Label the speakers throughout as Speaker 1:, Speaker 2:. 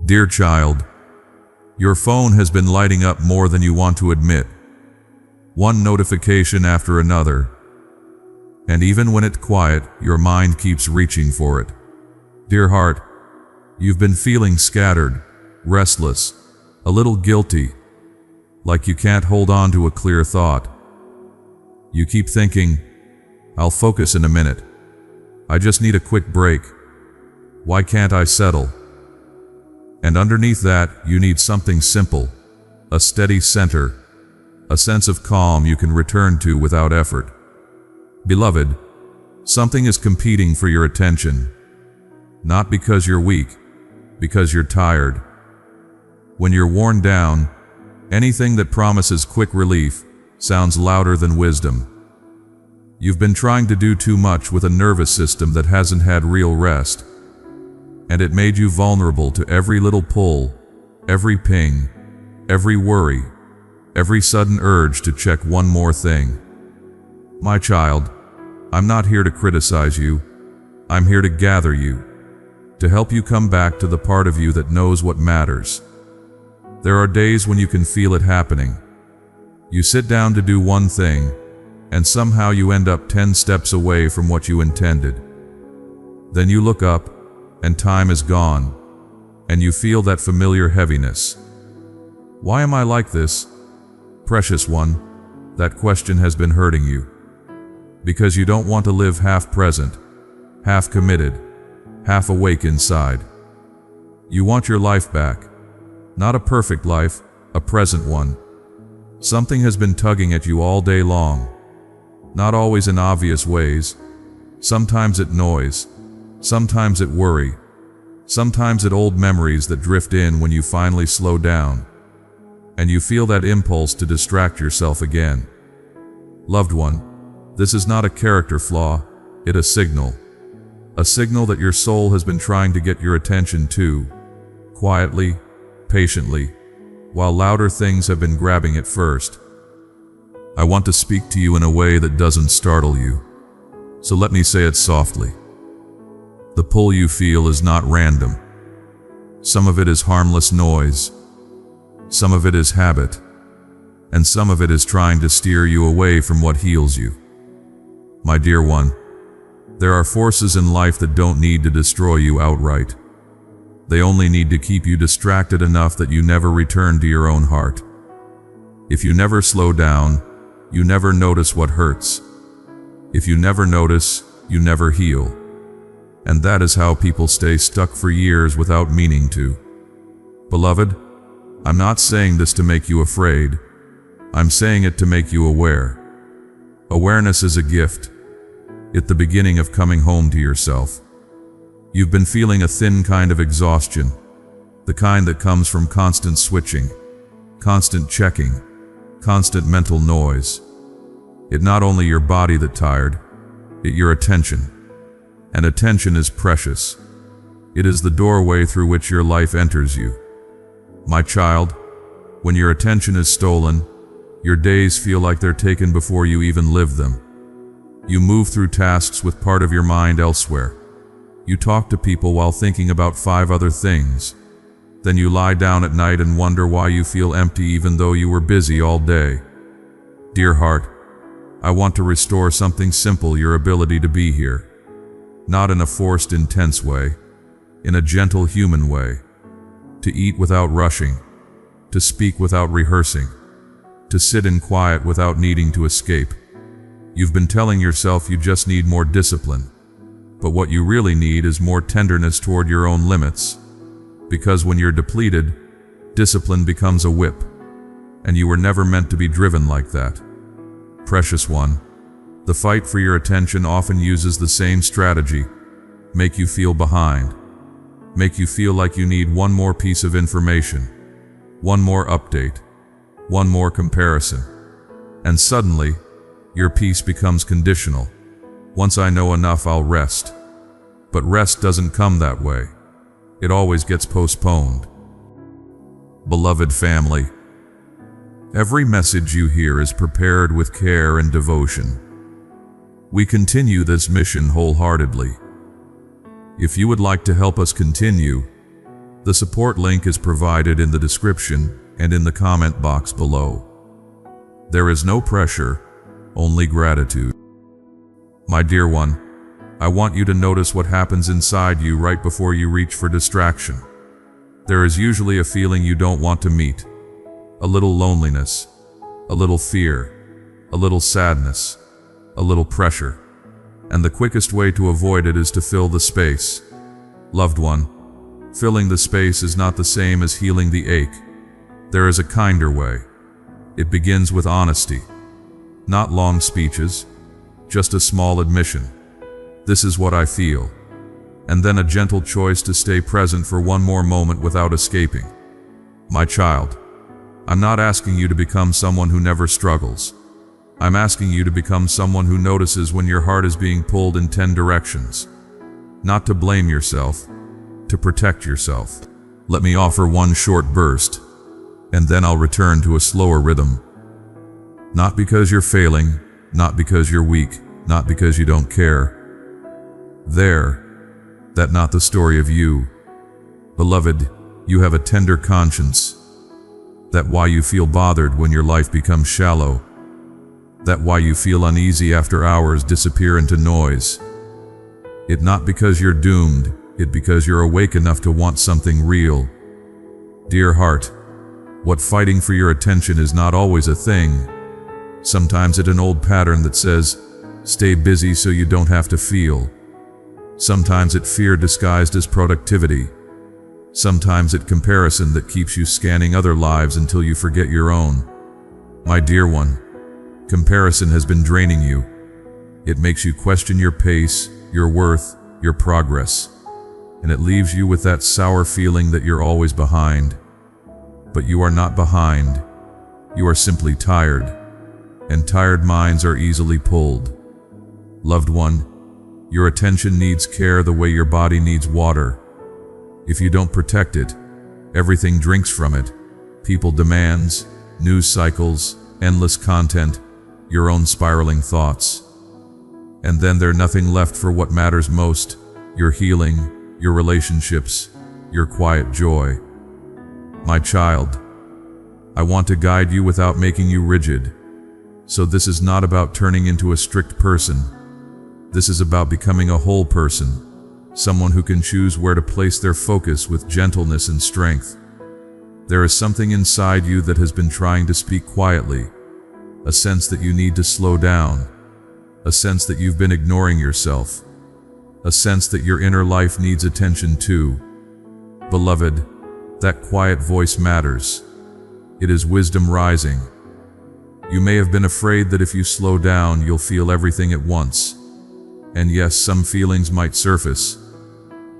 Speaker 1: Dear child, your phone has been lighting up more than you want to admit. One notification after another. And even when it's quiet, your mind keeps reaching for it. Dear heart, you've been feeling scattered, restless, a little guilty, like you can't hold on to a clear thought. You keep thinking, I'll focus in a minute. I just need a quick break. Why can't I settle? And underneath that, you need something simple, a steady center, a sense of calm you can return to without effort. Beloved, something is competing for your attention. Not because you're weak, because you're tired. When you're worn down, anything that promises quick relief sounds louder than wisdom. You've been trying to do too much with a nervous system that hasn't had real rest, and it made you vulnerable to every little pull, every ping, every worry, every sudden urge to check one more thing. My child, I'm not here to criticize you. I'm here to gather you, to help you come back to the part of you that knows what matters. There are days when you can feel it happening. You sit down to do one thing, and somehow you end up 10 steps away from what you intended. Then you look up, and time is gone, and you feel that familiar heaviness. Why am I like this? Precious one, that question has been hurting you. Because you don't want to live half present, half committed, half awake inside. You want your life back. Not a perfect life, a present one. Something has been tugging at you all day long. Not always in obvious ways. Sometimes it noise. Sometimes it worry. Sometimes it old memories that drift in when you finally slow down. And you feel that impulse to distract yourself again. Loved one, this is not a character flaw, it's a signal. A signal that your soul has been trying to get your attention too, quietly, patiently, while louder things have been grabbing it first. I want to speak to you in a way that doesn't startle you, so let me say it softly. The pull you feel is not random. Some of it is harmless noise, some of it is habit, and some of it is trying to steer you away from what heals you. My dear one, there are forces in life that don't need to destroy you outright. They only need to keep you distracted enough that you never return to your own heart. If you never slow down, you never notice what hurts. If you never notice, you never heal. And that is how people stay stuck for years without meaning to. Beloved, I'm not saying this to make you afraid. I'm saying it to make you aware. Awareness is a gift. It's the beginning of coming home to yourself. You've been feeling a thin kind of exhaustion, the kind that comes from constant switching, constant checking, constant mental noise. It's not only your body that's tired, it's your attention. And attention is precious. It is the doorway through which your life enters you. My child, when your attention is stolen, your days feel like they're taken before you even live them. You move through tasks with part of your mind elsewhere. You talk to people while thinking about 5 other things. Then you lie down at night and wonder why you feel empty even though you were busy all day. Dear heart, I want to restore something simple, your ability to be here. Not in a forced, intense way, in a gentle human way. To eat without rushing, to speak without rehearsing, to sit in quiet without needing to escape. You've been telling yourself you just need more discipline, but what you really need is more tenderness toward your own limits. Because when you're depleted, discipline becomes a whip, and you were never meant to be driven like that. Precious one, the fight for your attention often uses the same strategy. Make you feel behind. Make you feel like you need one more piece of information, one more update, one more comparison. And suddenly, your peace becomes conditional. Once I know enough, I'll rest. But rest doesn't come that way. It always gets postponed. Beloved family, every message you hear is prepared with care and devotion. We continue this mission wholeheartedly. If you would like to help us continue, The support link is provided in the description and in the comment box below. There is no pressure, only gratitude. My dear one, I want you to notice what happens inside you right before you reach for distraction. There is usually a feeling you don't want to meet. A little loneliness, a little fear, a little sadness, a little pressure. And the quickest way to avoid it is to fill the space. Loved one, filling the space is not the same as healing the ache. There is a kinder way. It begins with honesty. Not long speeches, just a small admission. This is what I feel. And then a gentle choice to stay present for one more moment without escaping. My child, I'm not asking you to become someone who never struggles. I'm asking you to become someone who notices when your heart is being pulled in 10 directions. Not to blame yourself, to protect yourself. Let me offer one short burst, and then I'll return to a slower rhythm. Not because you're failing, not because you're weak, not because you don't care. That not the story of you. Beloved, you have a tender conscience. That why you feel bothered when your life becomes shallow. That why you feel uneasy after hours disappear into noise. It not because you're doomed, it because you're awake enough to want something real. Dear heart, what fighting for your attention is not always a thing. Sometimes it's an old pattern that says, stay busy so you don't have to feel. Sometimes it's fear disguised as productivity. Sometimes it's comparison that keeps you scanning other lives until you forget your own. My dear one, comparison has been draining you. It makes you question your pace, your worth, your progress. And it leaves you with that sour feeling that you're always behind. But you are not behind. You are simply tired. And tired minds are easily pulled. Loved one, your attention needs care the way your body needs water. If you don't protect it, everything drinks from it. People demands, news cycles, endless content, your own spiraling thoughts. And then there's nothing left for what matters most, your healing, your relationships, your quiet joy. My child, I want to guide you without making you rigid. So this is not about turning into a strict person. This is about becoming a whole person, someone who can choose where to place their focus with gentleness and strength. There is something inside you that has been trying to speak quietly, a sense that you need to slow down, a sense that you've been ignoring yourself, a sense that your inner life needs attention too. Beloved, that quiet voice matters. It is wisdom rising. You may have been afraid that if you slow down, you'll feel everything at once. And yes, some feelings might surface.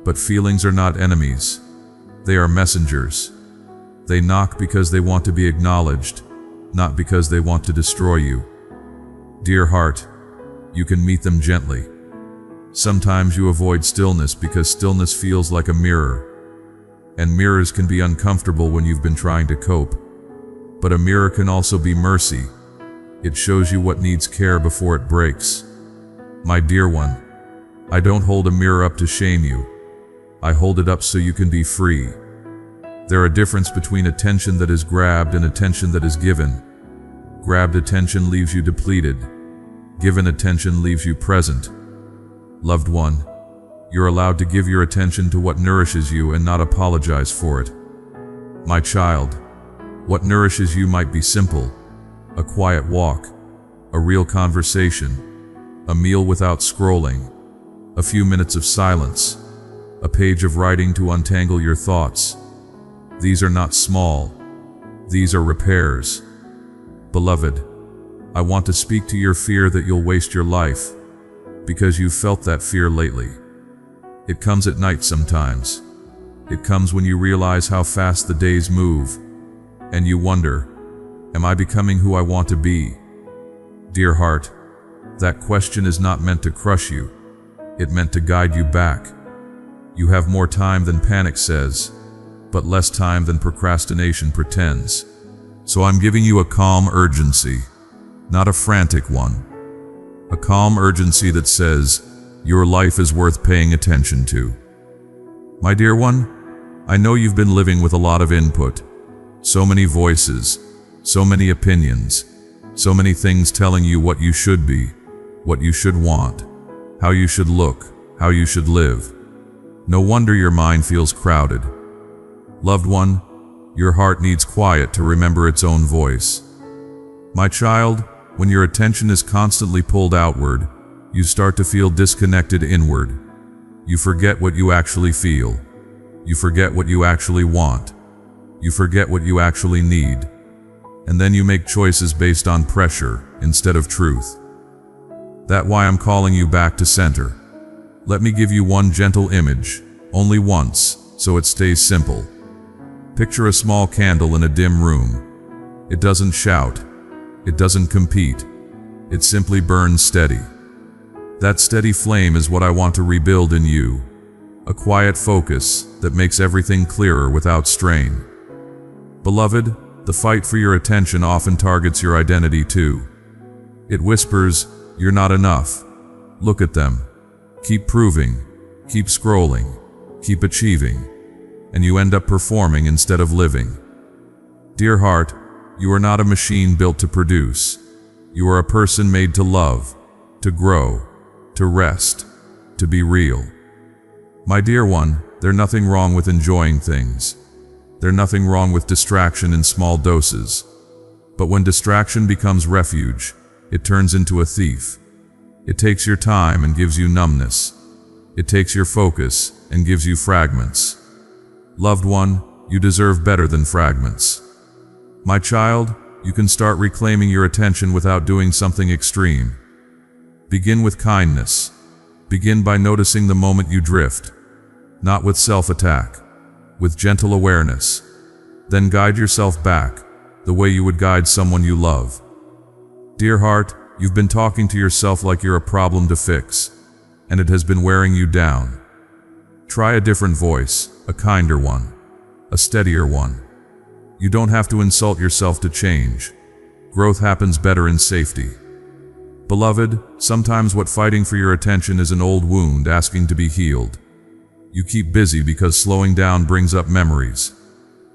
Speaker 1: But feelings are not enemies. They are messengers. They knock because they want to be acknowledged, not because they want to destroy you. Dear heart, you can meet them gently. Sometimes you avoid stillness because stillness feels like a mirror. And mirrors can be uncomfortable when you've been trying to cope. But a mirror can also be mercy. It shows you what needs care before it breaks. My dear one, I don't hold a mirror up to shame you. I hold it up so you can be free. There is a difference between attention that is grabbed and attention that is given. Grabbed attention leaves you depleted. Given attention leaves you present. Loved one, you're allowed to give your attention to what nourishes you and not apologize for it. My child, what nourishes you might be simple: a quiet walk, a real conversation, a meal without scrolling, a few minutes of silence, a page of writing to untangle your thoughts. These are not small. These are repairs. Beloved, I want to speak to your fear that you'll waste your life, because you've felt that fear lately. It comes at night sometimes. It comes when you realize how fast the days move, and you wonder, am I becoming who I want to be? Dear heart, that question is not meant to crush you. It meant to guide you back. You have more time than panic says, but less time than procrastination pretends. So I'm giving you a calm urgency, not a frantic one. A calm urgency that says, your life is worth paying attention to. My dear one, I know you've been living with a lot of input. So many voices, so many opinions, so many things telling you what you should be, what you should want, how you should look, how you should live. No wonder your mind feels crowded. Loved one, your heart needs quiet to remember its own voice. My child, when your attention is constantly pulled outward, you start to feel disconnected inward. You forget what you actually feel. You forget what you actually want. You forget what you actually need. And then you make choices based on pressure instead of truth. That's why I'm calling you back to center. Let me give you one gentle image, only once, so it stays simple. Picture a small candle in a dim room. It doesn't shout. It doesn't compete. It simply burns steady. That steady flame is what I want to rebuild in you. A quiet focus that makes everything clearer without strain. Beloved, the fight for your attention often targets your identity too. It whispers, "You're not enough. Look at them. Keep proving, keep scrolling, keep achieving," and you end up performing instead of living. Dear heart, you are not a machine built to produce. You are a person made to love, to grow, to rest, to be real. My dear one, there's nothing wrong with enjoying things. There's nothing wrong with distraction in small doses. But when distraction becomes refuge, it turns into a thief. It takes your time and gives you numbness. It takes your focus and gives you fragments. Loved one, you deserve better than fragments. My child, you can start reclaiming your attention without doing something extreme. Begin with kindness. Begin by noticing the moment you drift, not with self-attack, with gentle awareness. Then guide yourself back, the way you would guide someone you love. Dear heart, you've been talking to yourself like you're a problem to fix, and it has been wearing you down. Try a different voice, a kinder one, a steadier one. You don't have to insult yourself to change. Growth happens better in safety. Beloved, sometimes what fighting for your attention is an old wound asking to be healed. You keep busy because slowing down brings up memories.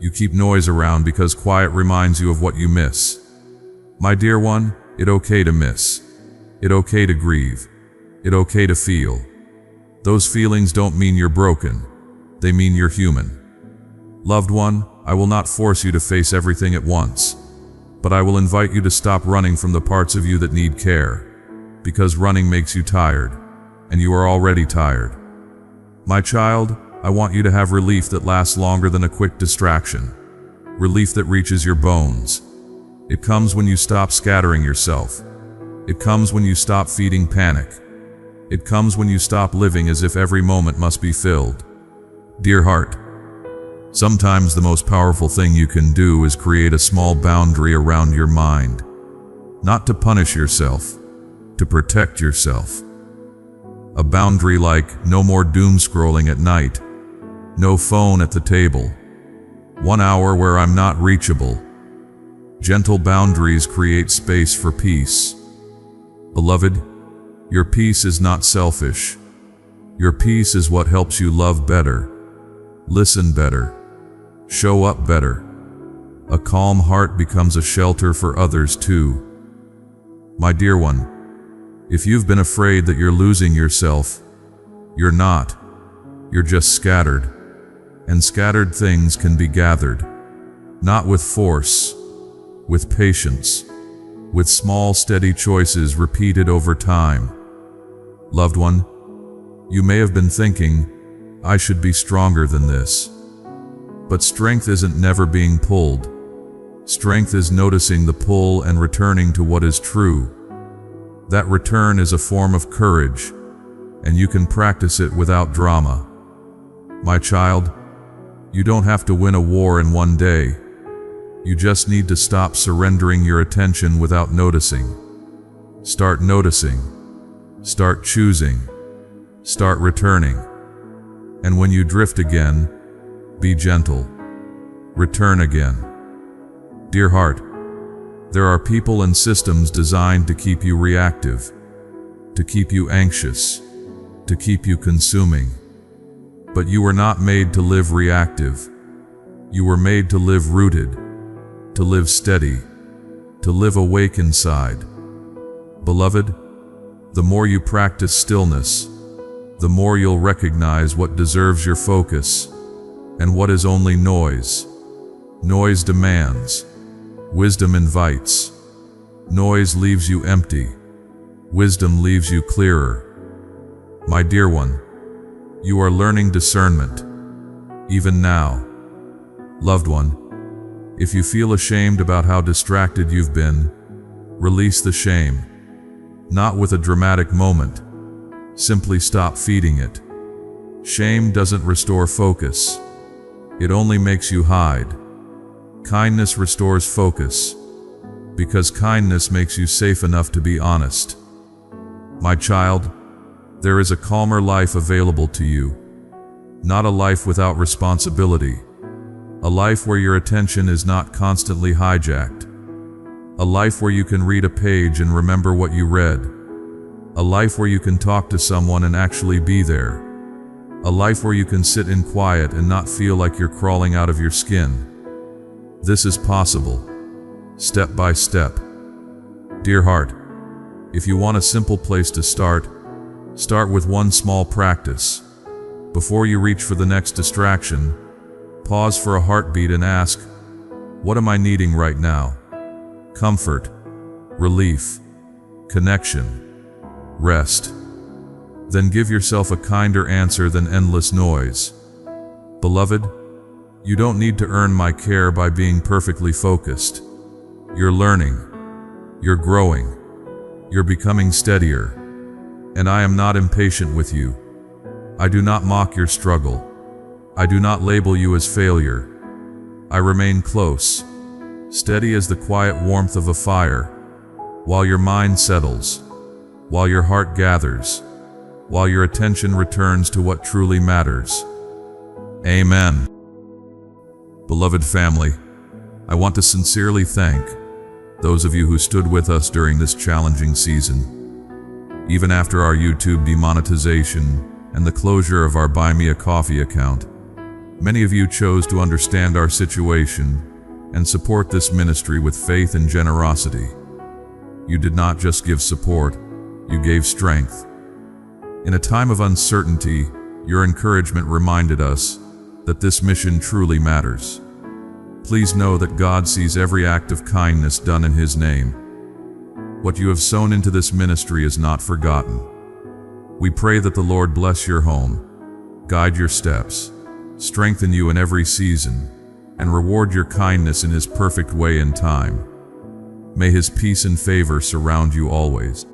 Speaker 1: You keep noise around because quiet reminds you of what you miss. My dear one, it's okay to miss. It's okay to grieve. It's okay to feel. Those feelings don't mean you're broken. They mean you're human. Loved one, I will not force you to face everything at once, but I will invite you to stop running from the parts of you that need care, because running makes you tired, and you are already tired. My child, I want you to have relief that lasts longer than a quick distraction, relief that reaches your bones. It comes when you stop scattering yourself. It comes when you stop feeding panic. It comes when you stop living as if every moment must be filled. Dear heart, sometimes the most powerful thing you can do is create a small boundary around your mind. Not to punish yourself, to protect yourself. A boundary like no more doom scrolling at night, no phone at the table, 1 hour where I'm not reachable. Gentle boundaries create space for peace. Beloved, your peace is not selfish. Your peace is what helps you love better, listen better, show up better. A calm heart becomes a shelter for others too. My dear one, if you've been afraid that you're losing yourself, you're not. You're just scattered. And scattered things can be gathered, not with force, with patience, with small steady choices repeated over time. Loved one, you may have been thinking, I should be stronger than this. But strength isn't never being pulled. Strength is noticing the pull and returning to what is true. That return is a form of courage, and you can practice it without drama. My child, you don't have to win a war in one day. You just need to stop surrendering your attention without noticing. Start noticing. Start choosing. Start returning. And when you drift again, be gentle. Return again. Dear heart, there are people and systems designed to keep you reactive, to keep you anxious, to keep you consuming. But you were not made to live reactive. You were made to live rooted, to live steady, to live awake inside. Beloved, the more you practice stillness, the more you'll recognize what deserves your focus and what is only noise. Noise demands. Wisdom invites. Noise leaves you empty. Wisdom leaves you clearer. My dear one, you are learning discernment, even now. Loved one, if you feel ashamed about how distracted you've been, release the shame. Not with a dramatic moment. Simply stop feeding it. Shame doesn't restore focus. It only makes you hide. Kindness restores focus, because kindness makes you safe enough to be honest. My child, there is a calmer life available to you. Not a life without responsibility. A life where your attention is not constantly hijacked. A life where you can read a page and remember what you read. A life where you can talk to someone and actually be there. A life where you can sit in quiet and not feel like you're crawling out of your skin. This is possible, step by step. Dear heart, if you want a simple place to start with one small practice. Before you reach for the next distraction, pause for a heartbeat and ask, what am I needing right now? Comfort, relief, connection, rest. Then give yourself a kinder answer than endless noise. Beloved, you don't need to earn my care by being perfectly focused. You're learning, you're growing, you're becoming steadier. And I am not impatient with you. I do not mock your struggle. I do not label you as failure. I remain close, steady as the quiet warmth of a fire, while your mind settles, while your heart gathers, while your attention returns to what truly matters. Amen. Beloved family, I want to sincerely thank those of you who stood with us during this challenging season. Even after our YouTube demonetization and the closure of our Buy Me a Coffee account, many of you chose to understand our situation and support this ministry with faith and generosity. You did not just give support, you gave strength. In a time of uncertainty, your encouragement reminded us that this mission truly matters. Please know that God sees every act of kindness done in His name. What you have sown into this ministry is not forgotten. We pray that the Lord bless your home, guide your steps, strengthen you in every season, and reward your kindness in His perfect way and time. May His peace and favor surround you always.